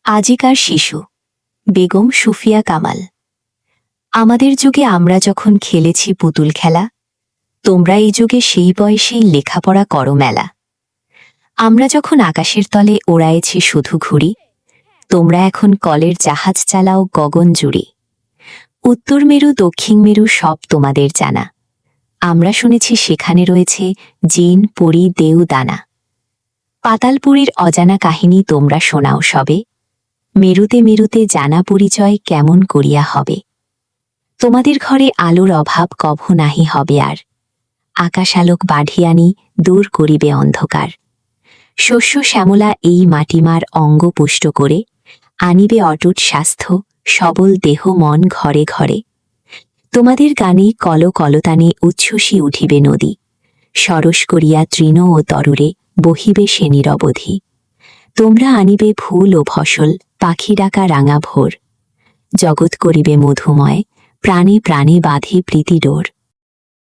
আজিকার শিশু বেগম সুফিয়া কামাল। আমাদের যুগে আমরা যখন খেলেছি পুতুল খেলা, তোমরা এই যুগে সেই বয়সেই লেখাপড়া করো মেলা। আমরা যখন আকাশের তলে ওড়ায়েছি শুধু ঘুড়ি, তোমরা এখন কলের জাহাজ চালাও গগন জুড়ে। উত্তর মেরু দক্ষিণ মেরু সব তোমাদের জানা। আমরা শুনেছি সেখানে রয়েছে জিন পরী দেউ দানা। পাতালপুরীর অজানা কাহিনী তোমরা শোনাও সবে। মেরুতে মেরুতে জানা পরিচয় কেমন করিয়া হবে। তোমাদের ঘরে আলোর অভাব কভু নাহি হবে আর। আকাশ আলোক বাঢ়িয়ানি দূর করিবে অন্ধকার। শস্য শ্যামলা এই মাটিমার অঙ্গ পুষ্ট করে আনিবে অটুট স্বাস্থ্য সবল দেহ মন ঘরে ঘরে। তোমাদের গানে কল কলতানে উচ্ছ্বসী উঠিবে নদী। সরস করিয়া তৃণ ও তরুরে বহিবে সে নিরবধি। তোমরা আনিবে ফুল ও ফসল পাখি ডাকা রাঙা ভোর। জগৎ করিবে মধুময় প্রাণে প্রাণে বাঁধে প্রীতি ডোর।